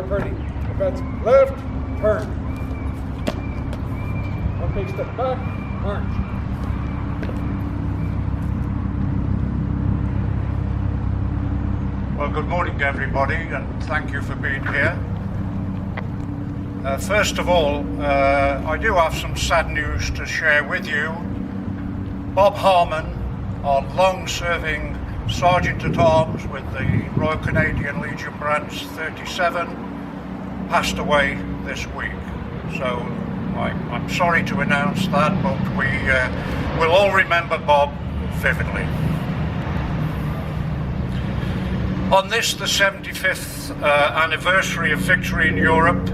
Color party. Defense left, turn. One big step back, march. Well, good morning, everybody, and thank you for being here. First of all, I do have some sad news to share with you. Bob Harmon, our long-serving Sergeant-at-Arms with the Royal Canadian Legion Branch 37, passed away this week. So I'm sorry to announce that, but we will all remember Bob vividly. On this, the 75th anniversary of victory in Europe,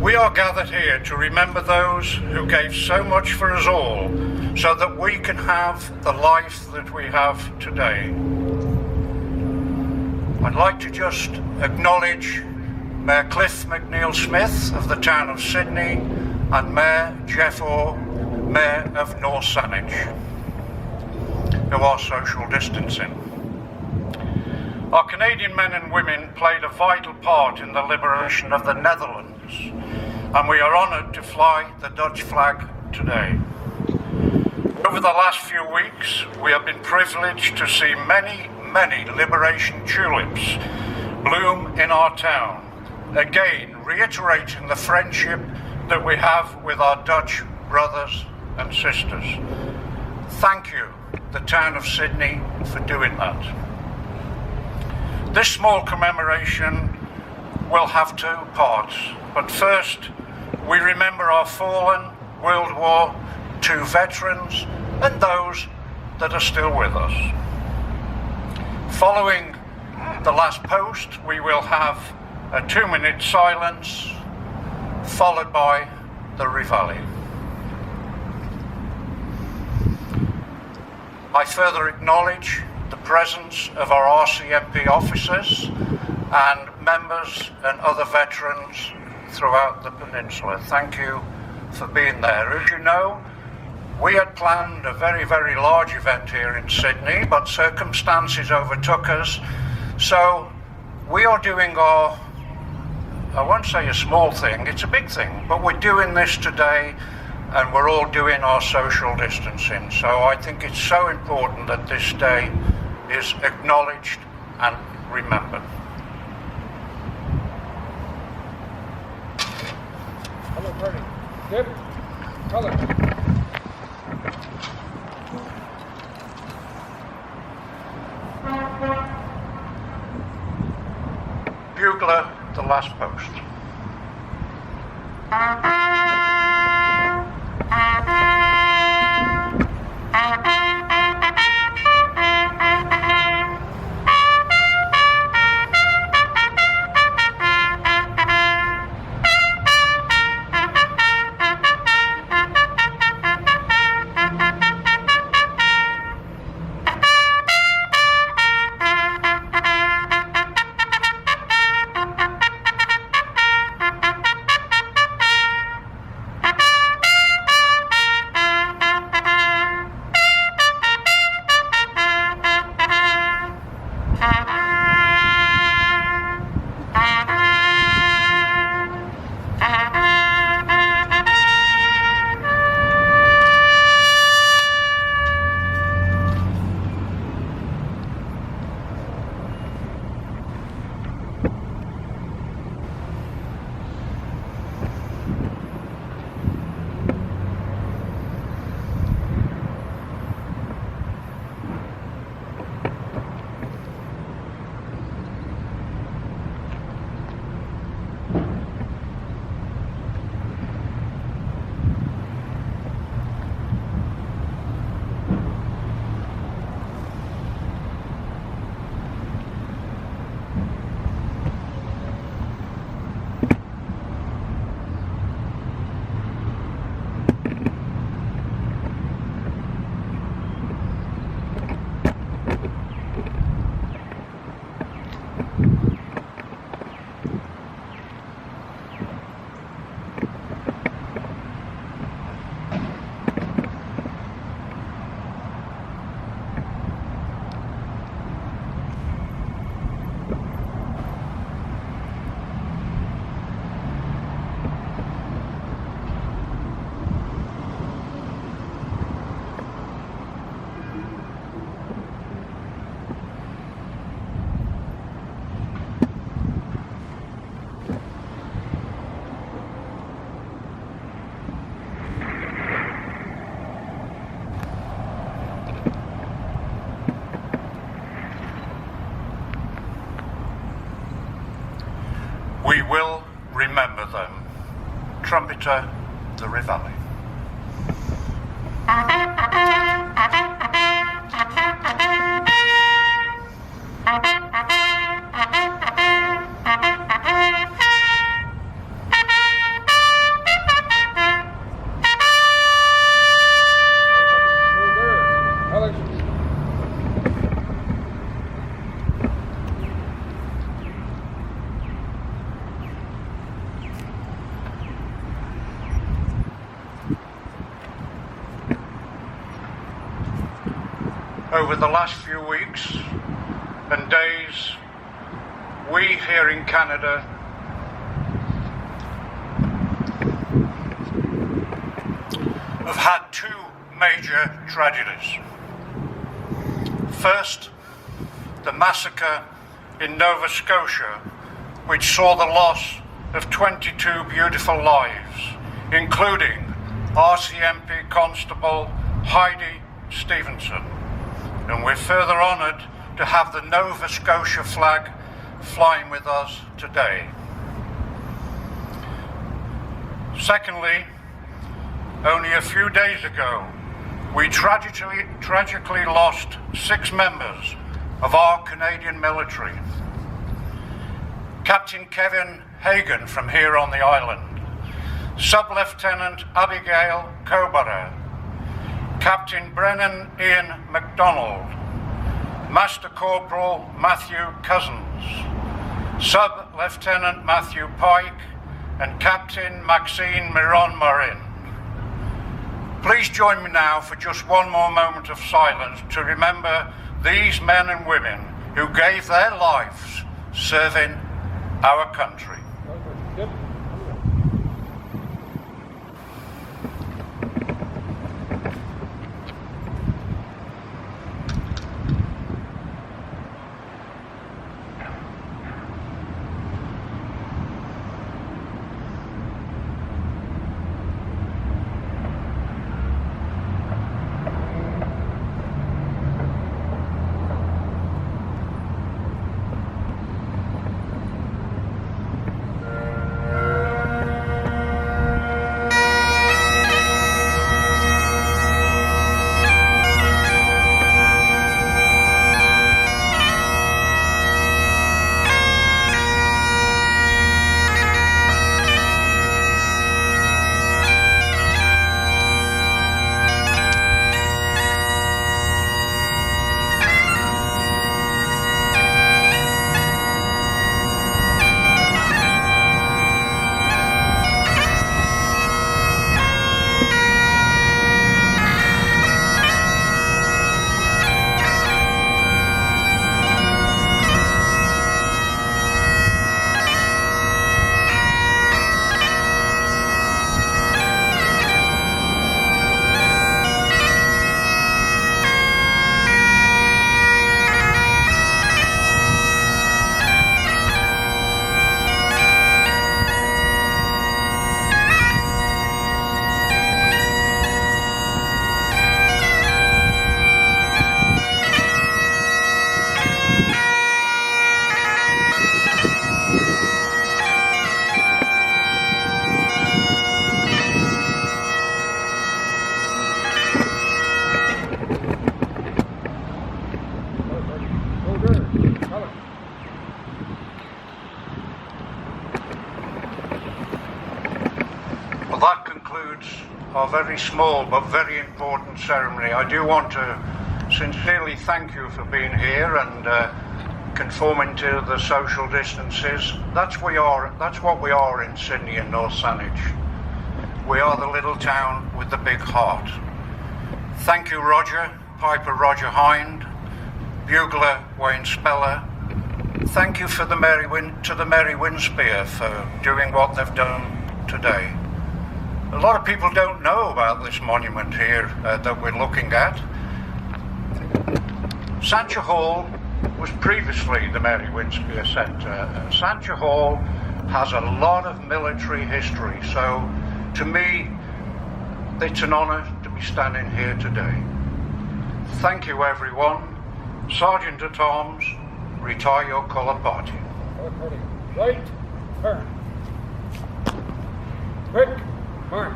we are gathered here to remember those who gave so much for us all so that we can have the life that we have today. I'd like to just acknowledge Mayor Cliff McNeil-Smith of the town of Sidney and Mayor Jeff Orr, Mayor of North Saanich, who are social distancing. Our Canadian men and women played a vital part in the liberation of the Netherlands, and we are honoured to fly the Dutch flag today. Over the last few weeks, we have been privileged to see many liberation tulips bloom in our town, again reiterating the friendship that we have with our Dutch brothers and sisters. Thank you, the town of Sidney, for doing that. This small commemoration will have two parts, but first we remember our fallen World War II veterans and those that are still with us. Following the last post, we will have a 2-minute silence, followed by the Reveille. I further acknowledge the presence of our RCMP officers and members and other veterans throughout the peninsula. Thank you for being there. As you know, we had planned a very large event here in Sidney, but circumstances overtook us. So we are doing our, I won't say a small thing, it's a big thing, but we're doing this today and we're all doing our social distancing. So I think it's so important that this day is acknowledged and remembered. Color party. Dip. Color. Bugler, the last post. We will remember them. Trumpeter, the Reveille. Over the last few weeks and days, we here in Canada have had two major tragedies. First, the massacre in Nova Scotia, which saw the loss of 22 beautiful lives, including RCMP Constable Heidi Stevenson. And we're further honoured to have the Nova Scotia flag flying with us today. Secondly, only a few days ago, we tragically lost 6 members of our Canadian military. Captain Kevin Hagan from here on the island, Sub-Lieutenant Abigail Kobara, Captain Brennan Ian MacDonald, Master Corporal Matthew Cousins, Sub-Lieutenant Matthew Pike, and Captain Maxine Miron-Marin. Please join me now for just one more moment of silence to remember these men and women who gave their lives serving our country. Yep. Well, that concludes our very small but very important ceremony. I do want to sincerely thank you for being here and conforming to the social distances. That's what we are in Sydney and North Saanich. We are the little town with the big heart. Thank you, Roger, Piper Roger Hind, Bugler Wayne Speller. Thank you to the Mary Winspear for doing what they've done today. A lot of people don't know about this monument here that we're looking at. Centre Hall was previously the Mary Winspear Centre. Centre Hall has a lot of military history, so to me it's an honour to be standing here today. Thank you, everyone. Sergeant at Arms, retire your colour party. Right, turn. Quick, march.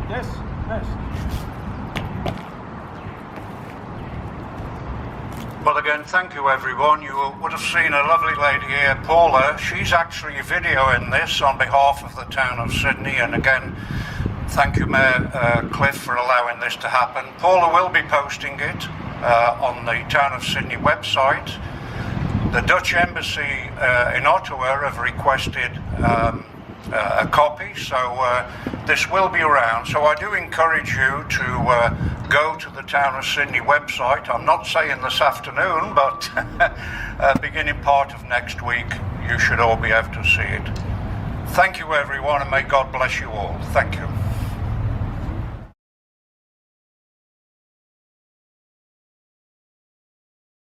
Yes, yes. Well, again, thank you everyone. You would have seen a lovely lady here, Paula. She's actually videoing this on behalf of the town of Sydney, and again, thank you, Mayor Cliff, for allowing this to happen. Paula will be posting it on the Town of Sydney website. The Dutch Embassy in Ottawa have requested a copy, so this will be around. So I do encourage you to go to the Town of Sydney website. I'm not saying this afternoon, but beginning part of next week, you should all be able to see it. Thank you everyone, and may God bless you all. Thank you.